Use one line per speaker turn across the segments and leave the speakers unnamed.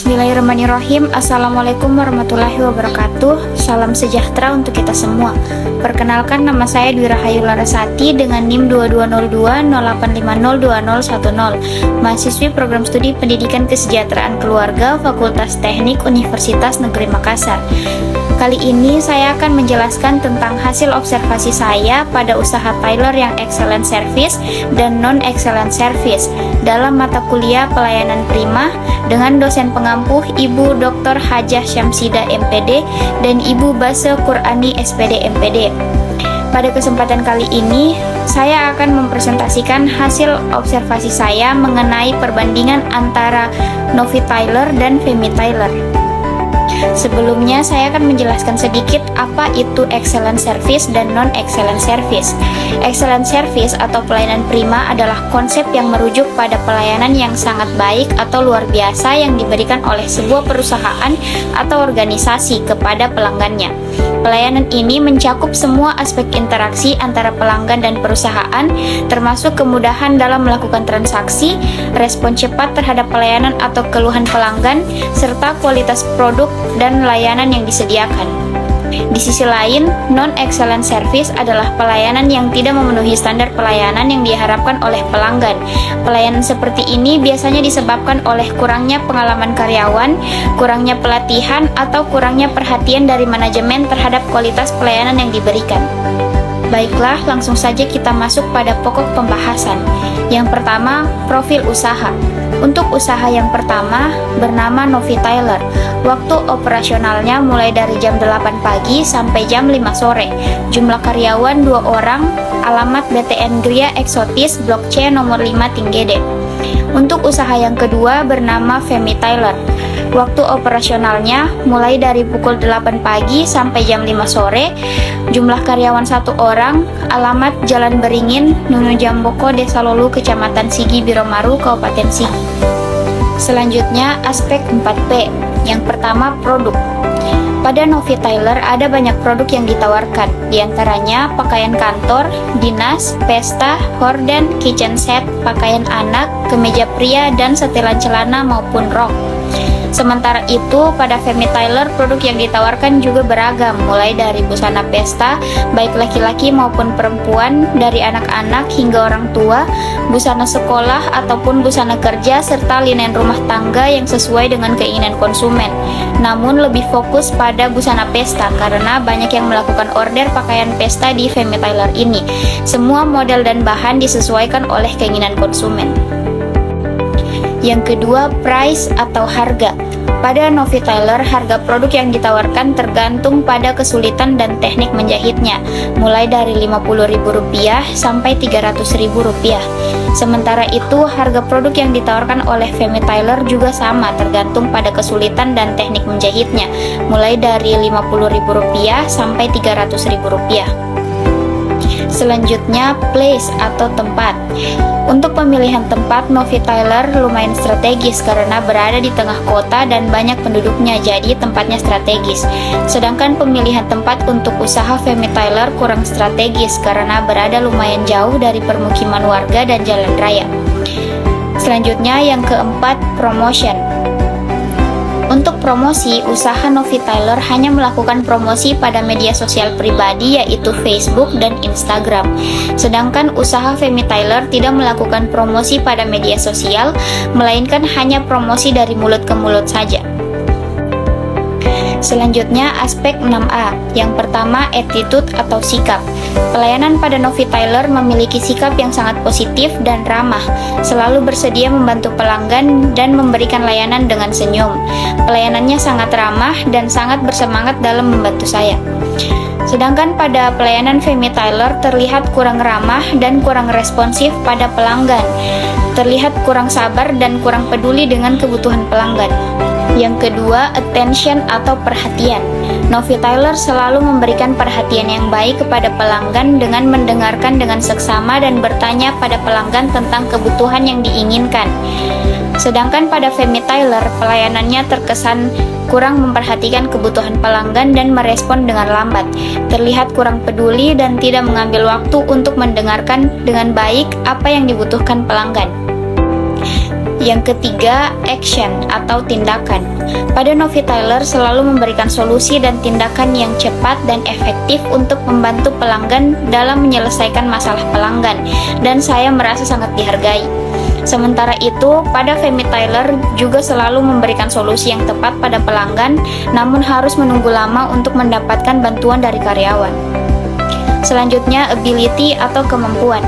Bismillahirrahmanirrahim. Assalamualaikum warahmatullahi wabarakatuh. Salam sejahtera untuk kita semua. Perkenalkan, nama saya Dwi Rahayu Larasati dengan NIM 220208502010, mahasiswi program studi Pendidikan Kesejahteraan Keluarga Fakultas Teknik Universitas Negeri Makassar. Kali ini saya akan menjelaskan tentang hasil observasi saya pada usaha Tyler yang excellent service dan non-excellent service dalam mata kuliah pelayanan prima dengan dosen pengampuh Ibu Dr. Hajah Syamsida MPD dan Ibu Base Qur'ani SPD MPD. Pada kesempatan kali ini, saya akan mempresentasikan hasil observasi saya mengenai perbandingan antara Novi Tyler dan Femi Tyler. Sebelumnya, saya akan menjelaskan sedikit apa itu excellent service dan non-excellent service. Excellent service atau pelayanan prima adalah konsep yang merujuk pada pelayanan yang sangat baik atau luar biasa yang diberikan oleh sebuah perusahaan atau organisasi kepada pelanggannya. Pelayanan ini mencakup semua aspek interaksi antara pelanggan dan perusahaan, termasuk kemudahan dalam melakukan transaksi, respon cepat terhadap pelayanan atau keluhan pelanggan, serta kualitas produk dan layanan yang disediakan. Di sisi lain, non-excellent service adalah pelayanan yang tidak memenuhi standar pelayanan yang diharapkan oleh pelanggan. Pelayanan seperti ini biasanya disebabkan oleh kurangnya pengalaman karyawan, kurangnya pelatihan, atau kurangnya perhatian dari manajemen terhadap kualitas pelayanan yang diberikan. Baiklah, langsung saja kita masuk pada pokok pembahasan. Yang pertama, profil usaha. Untuk usaha yang pertama, bernama Novi Tyler. Waktu operasionalnya mulai dari jam 8 pagi sampai jam 5 sore. Jumlah karyawan 2 orang, alamat BTN Gria Eksotis, Blok C nomor 5 Tinggede. Untuk usaha yang kedua bernama Femi Tyler. Waktu operasionalnya mulai dari pukul 8 pagi sampai jam 5 sore. Jumlah karyawan 1 orang, alamat Jalan Beringin, Nunu Jamboko, Desa Lolu, Kecamatan Sigi, Biromaru, Kabupaten Sigi. Selanjutnya, aspek 4P. Yang pertama, produk. Pada Novi Tyler ada banyak produk yang ditawarkan, diantaranya pakaian kantor, dinas, pesta, horden, kitchen set, pakaian anak, kemeja pria, dan setelan celana maupun rok. Sementara itu, pada Femi Tyler, produk yang ditawarkan juga beragam, mulai dari busana pesta, baik laki-laki maupun perempuan, dari anak-anak hingga orang tua, busana sekolah ataupun busana kerja, serta linen rumah tangga yang sesuai dengan keinginan konsumen. Namun lebih fokus pada busana pesta, karena banyak yang melakukan order pakaian pesta di Femi Tyler ini. Semua model dan bahan disesuaikan oleh keinginan konsumen. Yang kedua, price atau harga. Pada Novi Tyler, harga produk yang ditawarkan tergantung pada kesulitan dan teknik menjahitnya, mulai dari Rp50.000 sampai Rp300.000. Sementara itu, harga produk yang ditawarkan oleh Femi Tyler juga sama, tergantung pada kesulitan dan teknik menjahitnya, mulai dari Rp50.000 sampai Rp300.000. Selanjutnya, place atau tempat. Untuk pemilihan tempat, Novi Tyler lumayan strategis karena berada di tengah kota dan banyak penduduknya, jadi tempatnya strategis. Sedangkan pemilihan tempat untuk usaha Femi Tyler kurang strategis karena berada lumayan jauh dari permukiman warga dan jalan raya. Selanjutnya, yang keempat, promotion. Untuk promosi, usaha Novi Tyler hanya melakukan promosi pada media sosial pribadi yaitu Facebook dan Instagram. Sedangkan usaha Femi Tyler tidak melakukan promosi pada media sosial, melainkan hanya promosi dari mulut ke mulut saja. Selanjutnya, aspek 6A. Yang pertama, attitude atau sikap. Pelayanan pada Novi Tyler memiliki sikap yang sangat positif dan ramah, selalu bersedia membantu pelanggan dan memberikan layanan dengan senyum. Pelayanannya sangat ramah dan sangat bersemangat dalam membantu saya. Sedangkan pada pelayanan Femi Tyler terlihat kurang ramah dan kurang responsif pada pelanggan. Terlihat kurang sabar dan kurang peduli dengan kebutuhan pelanggan. Yang kedua, attention atau perhatian. Novi Tyler selalu memberikan perhatian yang baik kepada pelanggan dengan mendengarkan dengan seksama dan bertanya pada pelanggan tentang kebutuhan yang diinginkan. Sedangkan pada Femi Tyler, pelayanannya terkesan kurang memperhatikan kebutuhan pelanggan dan merespon dengan lambat. Terlihat kurang peduli dan tidak mengambil waktu untuk mendengarkan dengan baik apa yang dibutuhkan pelanggan. Yang ketiga, action atau tindakan. Pada Novi Tyler selalu memberikan solusi dan tindakan yang cepat dan efektif untuk membantu pelanggan dalam menyelesaikan masalah pelanggan, dan saya merasa sangat dihargai. Sementara itu, pada Femi Tyler juga selalu memberikan solusi yang tepat pada pelanggan, namun harus menunggu lama untuk mendapatkan bantuan dari karyawan. Selanjutnya, ability atau kemampuan.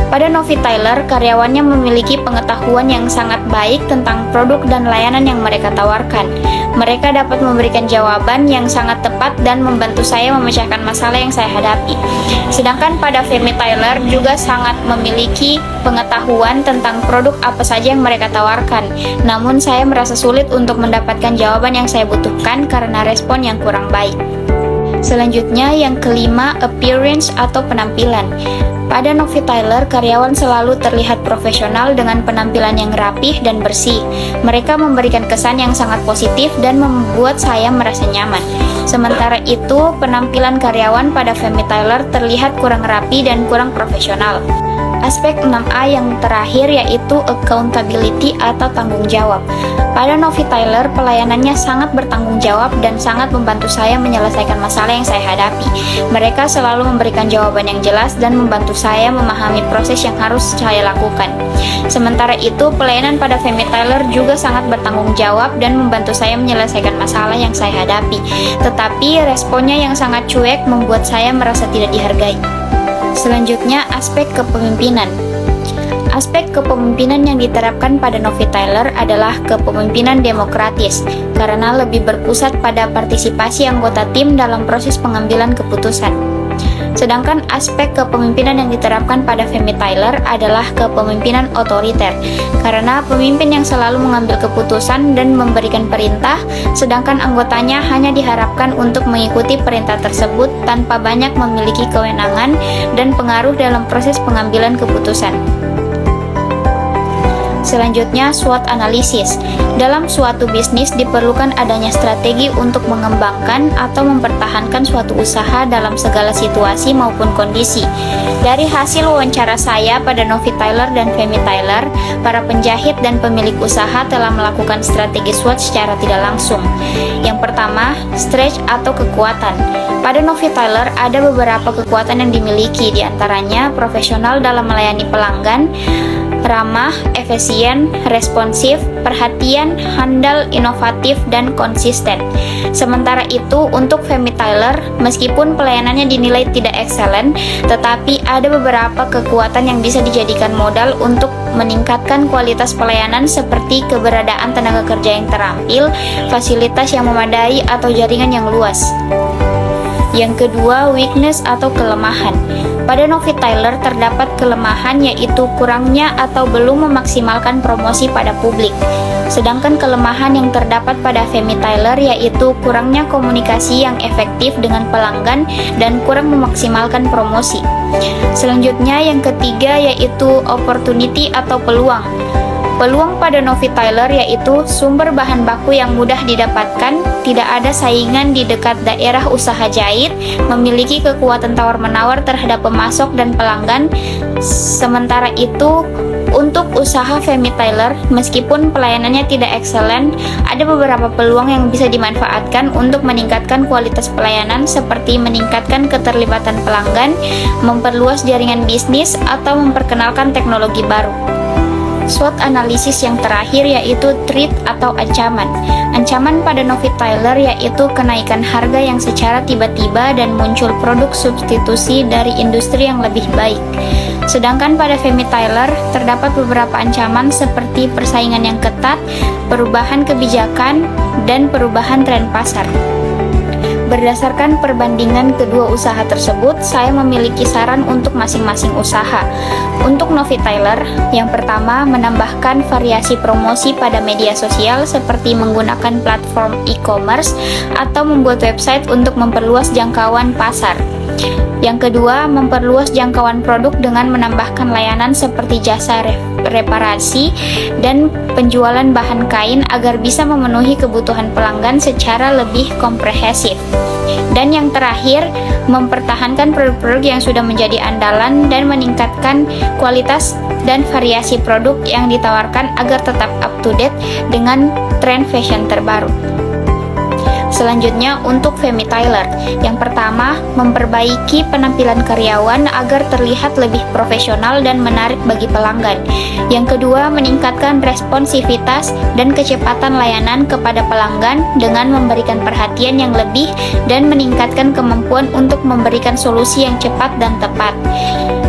Pada Novi Tyler, karyawannya memiliki pengetahuan yang sangat baik tentang produk dan layanan yang mereka tawarkan. Mereka dapat memberikan jawaban yang sangat tepat dan membantu saya memecahkan masalah yang saya hadapi. Sedangkan pada Femi Tyler juga sangat memiliki pengetahuan tentang produk apa saja yang mereka tawarkan. Namun saya merasa sulit untuk mendapatkan jawaban yang saya butuhkan karena respon yang kurang baik. Selanjutnya, yang kelima, appearance atau penampilan. Pada Novi Tyler, karyawan selalu terlihat profesional dengan penampilan yang rapih dan bersih. Mereka memberikan kesan yang sangat positif dan membuat saya merasa nyaman. Sementara itu, penampilan karyawan pada Femi Tyler terlihat kurang rapi dan kurang profesional. Aspek 6A yang terakhir yaitu accountability atau tanggung jawab. Pada Novi Tyler, pelayanannya sangat bertanggung jawab dan sangat membantu saya menyelesaikan masalah yang saya hadapi. Mereka selalu memberikan jawaban yang jelas dan membantu saya memahami proses yang harus saya lakukan. Sementara itu, pelayanan pada Femi Tyler juga sangat bertanggung jawab dan membantu saya menyelesaikan masalah yang saya hadapi. Tetapi, responnya yang sangat cuek membuat saya merasa tidak dihargai. Selanjutnya, aspek kepemimpinan. Aspek kepemimpinan yang diterapkan pada Novi Tyler adalah kepemimpinan demokratis, karena lebih berpusat pada partisipasi anggota tim dalam proses pengambilan keputusan. Sedangkan aspek kepemimpinan yang diterapkan pada Femi Tyler adalah kepemimpinan otoriter, karena pemimpin yang selalu mengambil keputusan dan memberikan perintah, sedangkan anggotanya hanya diharapkan untuk mengikuti perintah tersebut tanpa banyak memiliki kewenangan dan pengaruh dalam proses pengambilan keputusan. Selanjutnya, SWOT analisis. Dalam suatu bisnis diperlukan adanya strategi untuk mengembangkan atau mempertahankan suatu usaha dalam segala situasi maupun kondisi. Dari hasil wawancara saya pada Novi Tyler dan Femi Tyler, para penjahit dan pemilik usaha telah melakukan strategi SWOT secara tidak langsung. Yang pertama, stretch atau kekuatan. Pada Novi Tyler ada beberapa kekuatan yang dimiliki, diantaranya profesional dalam melayani pelanggan, ramah, efisien, responsif, perhatian, handal, inovatif, dan konsisten. Sementara itu, untuk Femi Tyler, meskipun pelayanannya dinilai tidak excellent, tetapi ada beberapa kekuatan yang bisa dijadikan modal untuk meningkatkan kualitas pelayanan seperti keberadaan tenaga kerja yang terampil, fasilitas yang memadai, atau jaringan yang luas. Yang kedua, weakness atau kelemahan. Pada Novi Tyler terdapat kelemahan yaitu kurangnya atau belum memaksimalkan promosi pada publik. Sedangkan kelemahan yang terdapat pada Femi Tyler yaitu kurangnya komunikasi yang efektif dengan pelanggan dan kurang memaksimalkan promosi. Selanjutnya yang ketiga yaitu opportunity atau peluang. Peluang pada Novi Tyler yaitu sumber bahan baku yang mudah didapatkan, tidak ada saingan di dekat daerah usaha jahit, memiliki kekuatan tawar-menawar terhadap pemasok dan pelanggan. Sementara itu, untuk usaha Femi Tyler, meskipun pelayanannya tidak excellent, ada beberapa peluang yang bisa dimanfaatkan untuk meningkatkan kualitas pelayanan seperti meningkatkan keterlibatan pelanggan, memperluas jaringan bisnis, atau memperkenalkan teknologi baru. SWOT analisis yang terakhir yaitu threat atau ancaman. Ancaman pada Novi Tyler yaitu kenaikan harga yang secara tiba-tiba dan muncul produk substitusi dari industri yang lebih baik. Sedangkan pada Femi Tyler terdapat beberapa ancaman seperti persaingan yang ketat, perubahan kebijakan, dan perubahan tren pasar. Berdasarkan perbandingan kedua usaha tersebut, saya memiliki saran untuk masing-masing usaha. Untuk Novi Tyler, yang pertama menambahkan variasi promosi pada media sosial seperti menggunakan platform e-commerce atau membuat website untuk memperluas jangkauan pasar. Yang kedua, memperluas jangkauan produk dengan menambahkan layanan seperti jasa reparasi dan penjualan bahan kain agar bisa memenuhi kebutuhan pelanggan secara lebih komprehensif. Dan yang terakhir, mempertahankan produk-produk yang sudah menjadi andalan dan meningkatkan kualitas dan variasi produk yang ditawarkan agar tetap up to date dengan tren fashion terbaru. Selanjutnya untuk Femi Tailor. Yang pertama, memperbaiki penampilan karyawan agar terlihat lebih profesional dan menarik bagi pelanggan. Yang kedua, meningkatkan responsivitas dan kecepatan layanan kepada pelanggan dengan memberikan perhatian yang lebih dan meningkatkan kemampuan untuk memberikan solusi yang cepat dan tepat.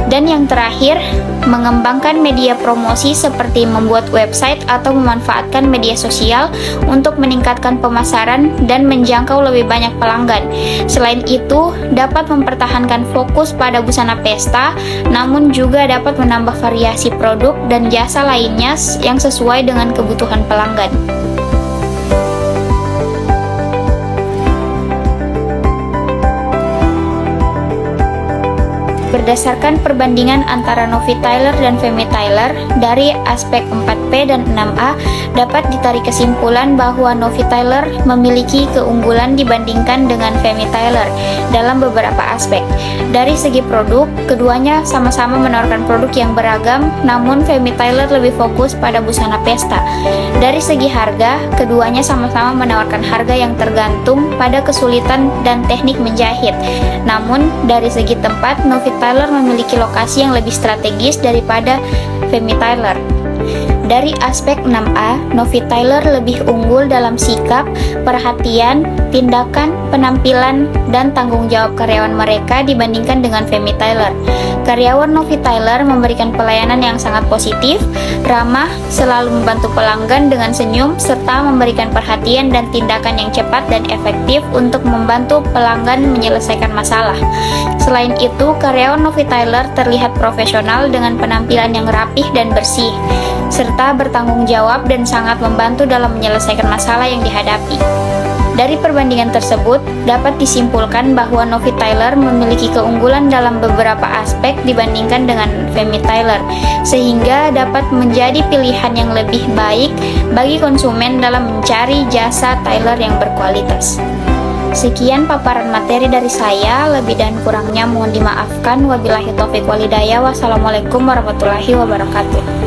Dan yang terakhir, mengembangkan media promosi seperti membuat website atau memanfaatkan media sosial untuk meningkatkan pemasaran dan menjangkau lebih banyak pelanggan. Selain itu, dapat mempertahankan fokus pada busana pesta, namun juga dapat menambah variasi produk dan jasa lainnya yang sesuai dengan kebutuhan pelanggan. Berdasarkan perbandingan antara Novi Tailor dan Femi Tailor dari aspek 4P dan 6A, dapat ditarik kesimpulan bahwa Novi Tailor memiliki keunggulan dibandingkan dengan Femi Tailor dalam beberapa aspek. Dari segi produk, keduanya sama-sama menawarkan produk yang beragam, namun Femi Tailor lebih fokus pada busana pesta. Dari segi harga, keduanya sama-sama menawarkan harga yang tergantung pada kesulitan dan teknik menjahit. Namun, dari segi tempat, Novi Tailor memiliki lokasi yang lebih strategis daripada Femi Tailor. Dari aspek 6A, Novi Tailor lebih unggul dalam sikap, perhatian, tindakan, penampilan, dan tanggung jawab karyawan mereka dibandingkan dengan Femi Tailor. Karyawan Novi Tailor memberikan pelayanan yang sangat positif, ramah, selalu membantu pelanggan dengan senyum, serta memberikan perhatian dan tindakan yang cepat dan efektif untuk membantu pelanggan menyelesaikan masalah. Selain itu, karyawan Novi Tailor terlihat profesional dengan penampilan yang rapih dan bersih, serta bertanggung jawab dan sangat membantu dalam menyelesaikan masalah yang dihadapi. Dari perbandingan tersebut, dapat disimpulkan bahwa Novi Tailor memiliki keunggulan dalam beberapa aspek dibandingkan dengan Femi Tailor, sehingga dapat menjadi pilihan yang lebih baik bagi konsumen dalam mencari jasa tailor yang berkualitas. Sekian paparan materi dari saya, lebih dan kurangnya mohon dimaafkan. Wabillahi taufiq walhidayah. Wassalamualaikum warahmatullahi wabarakatuh.